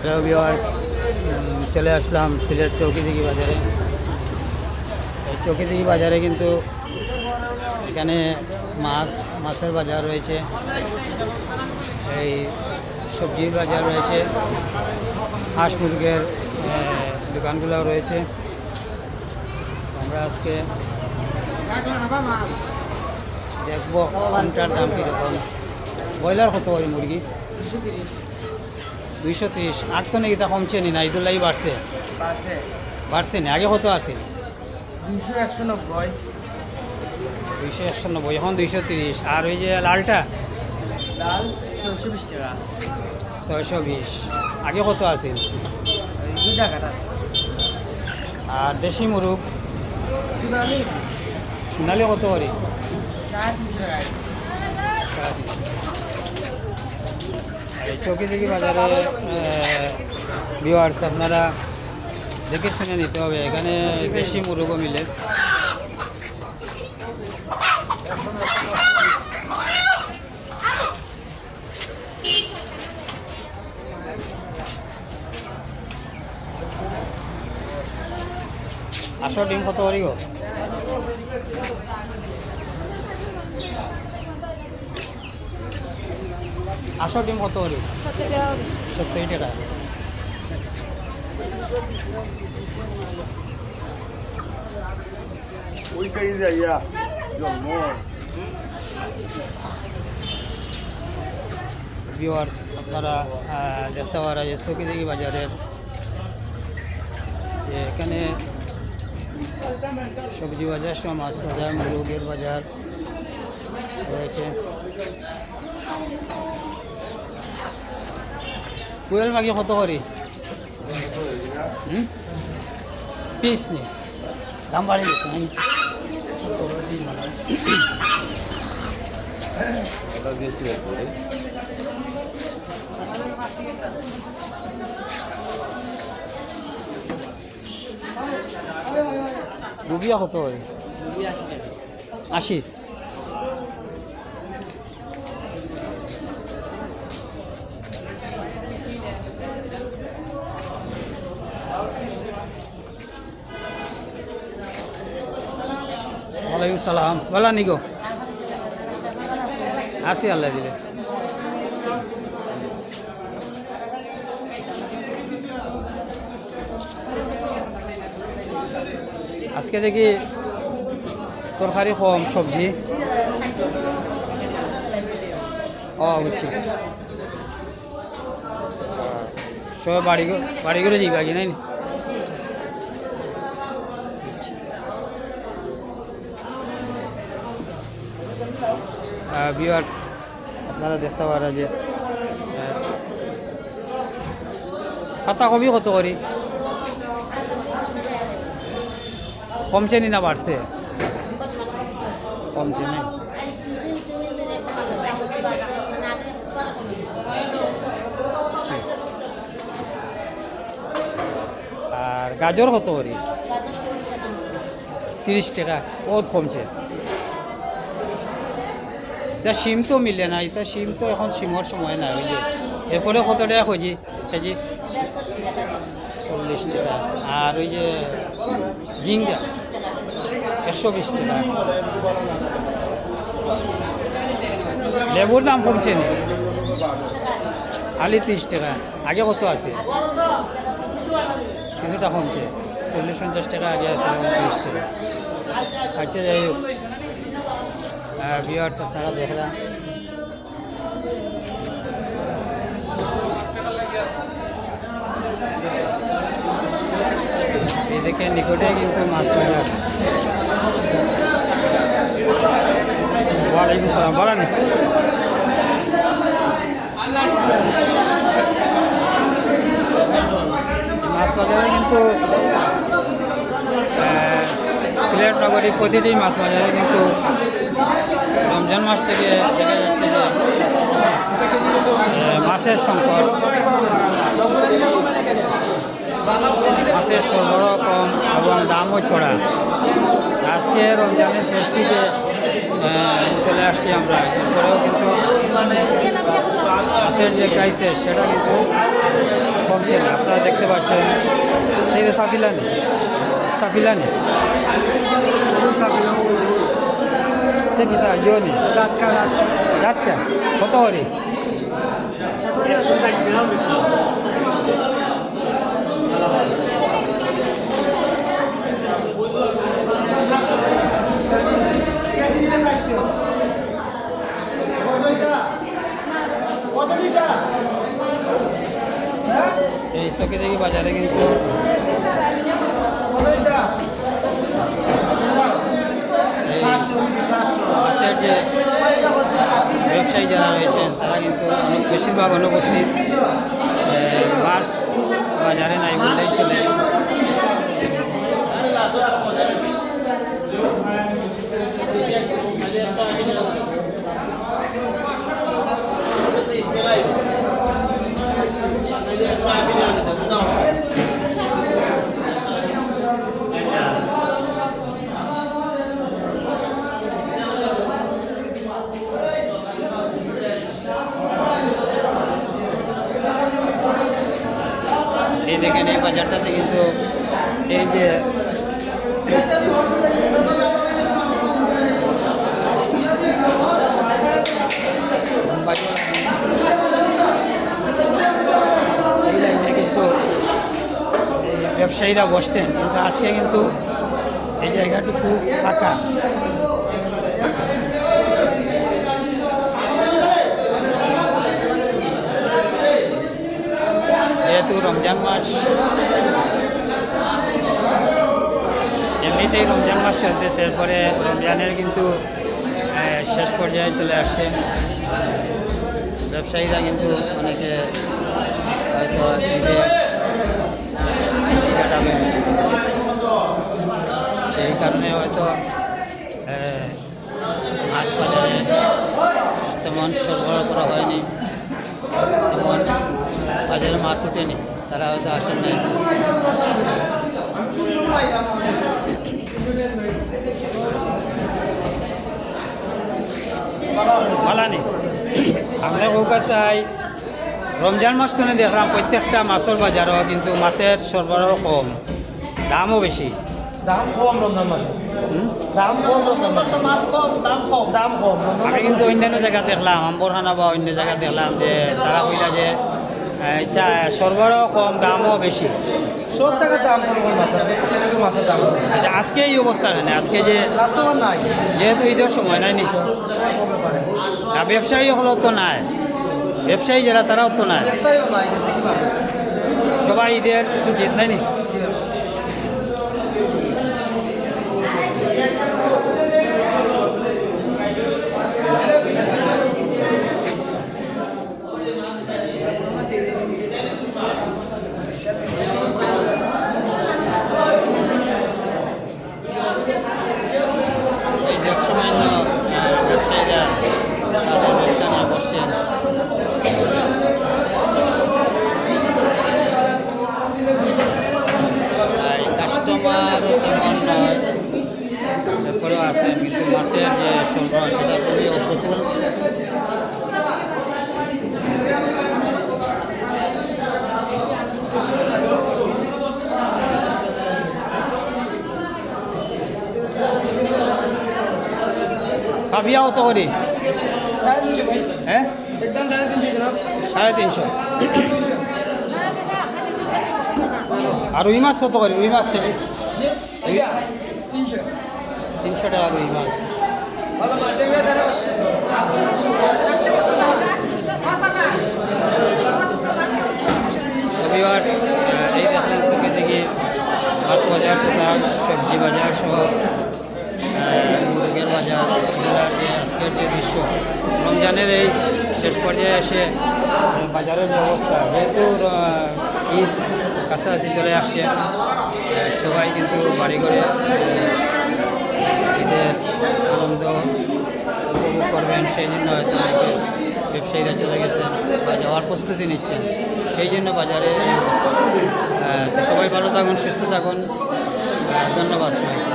Hello viewers, চলে আসলাম সিলেট চৌকিদিঘি বাজারে। এই চৌকিদিঘি বাজারে কিন্তু এখানে মাছের বাজার রয়েছে, এই সবজির বাজার রয়েছে, হাঁস মুরগের দোকানগুলো রয়েছে। আমরা আজকে দেখবো কোনটার দাম কীরকম। ব্রয়লার কত ওই মুরগি? 230। আগ তো নাকি তা কমছে নি না, ঈদুল্লাহি বাড়ছে বাড়ছে না? আগে কত আছে? 290। 290, এখন 230। আর ওই যে লালটা লাল 620 টাকা। 620। আগে কত আছে? এই 2 টাকা আছে। আর দেশি মুরগ সোনালি সোনালি কত করে? 350 টাকা। এই চৌকিদিঘি বাজারে ভিউয়ার্স আপনারা দেখে শুনে নিতে হবে, এখানে দেশি মুরগও মিলে। আসো ডিম কত করি গো? আসো ডিম কত করি? 70 টাকা। ওই সাইডে যাইয়া জন্ম ভিউয়ার্স আপনারা দেখতে পারা যে চৌকিদিঘি বাজারের যে এখানে সবজি বাজার সহ মাছ বাজার, মুরগের বাজার রয়েছে। কোয়েল পাখি কত করি পিস নি? দাম বাড়ি গেছে নাকি? গুবিয়া কত করে? 80। ওয়ালাইকুম সালাম। বলা নিগো আসি আল্লাহ দিলে। আজকে দেখি তরকারি কম, সবজি। ও বুঝছি, সব বাড়ি করে যাইবা কি নাই? ভিউয়ার্স আপনারা দেখতে পারা যে খাতা কবি কত করি? কমছে নি না বাড়ছে? কমছে না। আর গাজর কত করি? 30 টাকা। বহুত কমছে। তা শিম তো মিলে না, এটা শিম তো এখন শিমর সময় না। ওই যে এরপরে কত টাকা কেজি? 40 টাকা। আর ওই যে ঝিঙ্গা 120 টাকা। লেবুর দাম কমছে না? আলি 30 টাকা। আগে কত আছে? কিছুটা কমছে, 40-50 টাকা আগে আছে, 30 টাকা। আচ্ছা যাই হোক ভিউয়ার্স আপনারা দেখলাম এই দেখে নিকটে কিন্তু মাছ বাজার। ওয়ালাইকুম সালাম। বলেন মাছ বাজারে কিন্তু সিলেট নগরীর প্রতিটি মাছ বাজারে কিন্তু রমজান মাস থেকে দেখা যাচ্ছে যে মাছের সংকট, মাছের সরবরাহ কম এবং দামও ছড়া। আজকে রমজানের শেষ থেকে চলে আসছি আমরা। এরপরেও কিন্তু মাছের যে ক্রাইসিস সেটা কিন্তু কমছে না। আপনারা দেখতে পাচ্ছেন এই যে সাফিলানি সাফিলানি কিতা ইয়নি রাতটা কত হরি এই চকে দেখি বাজারে কিন্তু মাছের যে ব্যবসায়ী যারা রয়েছেন তারা কিন্তু বেশিরভাগ অনুপস্থিত। মাছ বাজারে নাই বললেই চলে। এই দেখেন এই বাজারটাতে কিন্তু এই যে এই লাইনে কিন্তু ব্যবসায়ীরা বসতেন, কিন্তু আজকে কিন্তু এই জায়গাটুকু ফাঁকা। যেহেতু রমজান মাস, এমনিতেই রমজান মাস চলতেছে, এরপরে রমজানের কিন্তু শেষ পর্যায়ে চলে আসছে। ব্যবসায়ীরা কিন্তু অনেকে হয়তো ঈদে ছুটি কাটাবেন, সেই কারণে হয়তো মাছ বাজারে তেমন সরবরাহ করা হয়নি, তেমন বাজারে মাছ উঠেনি, তারা হয়তো আসেন নাই। ভালানি আমরা ওকা চাই রমজান মাস তো দেখলাম প্রত্যেকটা মাছের বাজারও কিন্তু মাছের সরবরাহ কম, দামও বেশি। দাম কম রমজান মাসে, দাম কম রমজান মাসে, মাছ কম দাম কম। আমি কিন্তু অন্যান্য জায়গা দেখলাম, আম্বরখানা বা অন্য জায়গা দেখলাম যে তারা কইলা যে সরবরাহ কম, দামও বেশি। সব জায়গায় দাম কম মাছের, মাছের দাম। আচ্ছা, আজকে এই অবস্থা কেন? আজকে যে কাস্টমার নাই, যেহেতু ঈদের সময় নাই নি, আর ব্যবসায়ী হলো তো নাই, ব্যবসায়ী যারা তারাও তো নাই, সবাই ঈদের ছুটি তাই নি। এই দেখ সময় ব্যবসায়ীরা তাদের ব্যবসা নিয়ে বসছেন। আর কাস্টমারও তেমন নয়, তারপরেও আছেন, কিন্তু মাছের যে সরবরাহ সেটা খুবই অপ্রতুল। কাবিয়াও তো করি, হ্যাঁ 350। আর রুই মাছ কত করি? রুই মাছ কেজি 300 টাকা রুই মাছ। ভিউয়ার্স, এই দেখলেন চোখে দেখি মাছ বাজার তথা সবজি বাজার সহ মুরগের বাজার, জেলার যে আজকের যে দৃশ্য, রমজানের এই শেষ পর্যায়ে এসে বাজারের যে অবস্থা, যেহেতু ঈদ কাছাকাছি চলে আসছে, সবাই কিন্তু বাড়ি ঘরে ঈদের আনন্দ উপভোগ করবেন, সেই জন্য হয়তো ব্যবসায়ীরা চলে গেছেন বা যাওয়ার প্রস্তুতি নিচ্ছেন, সেই জন্য বাজারে এই অবস্থা। তো সবাই ভালো থাকুন, সুস্থ থাকুন, ধন্যবাদ সবাইকে।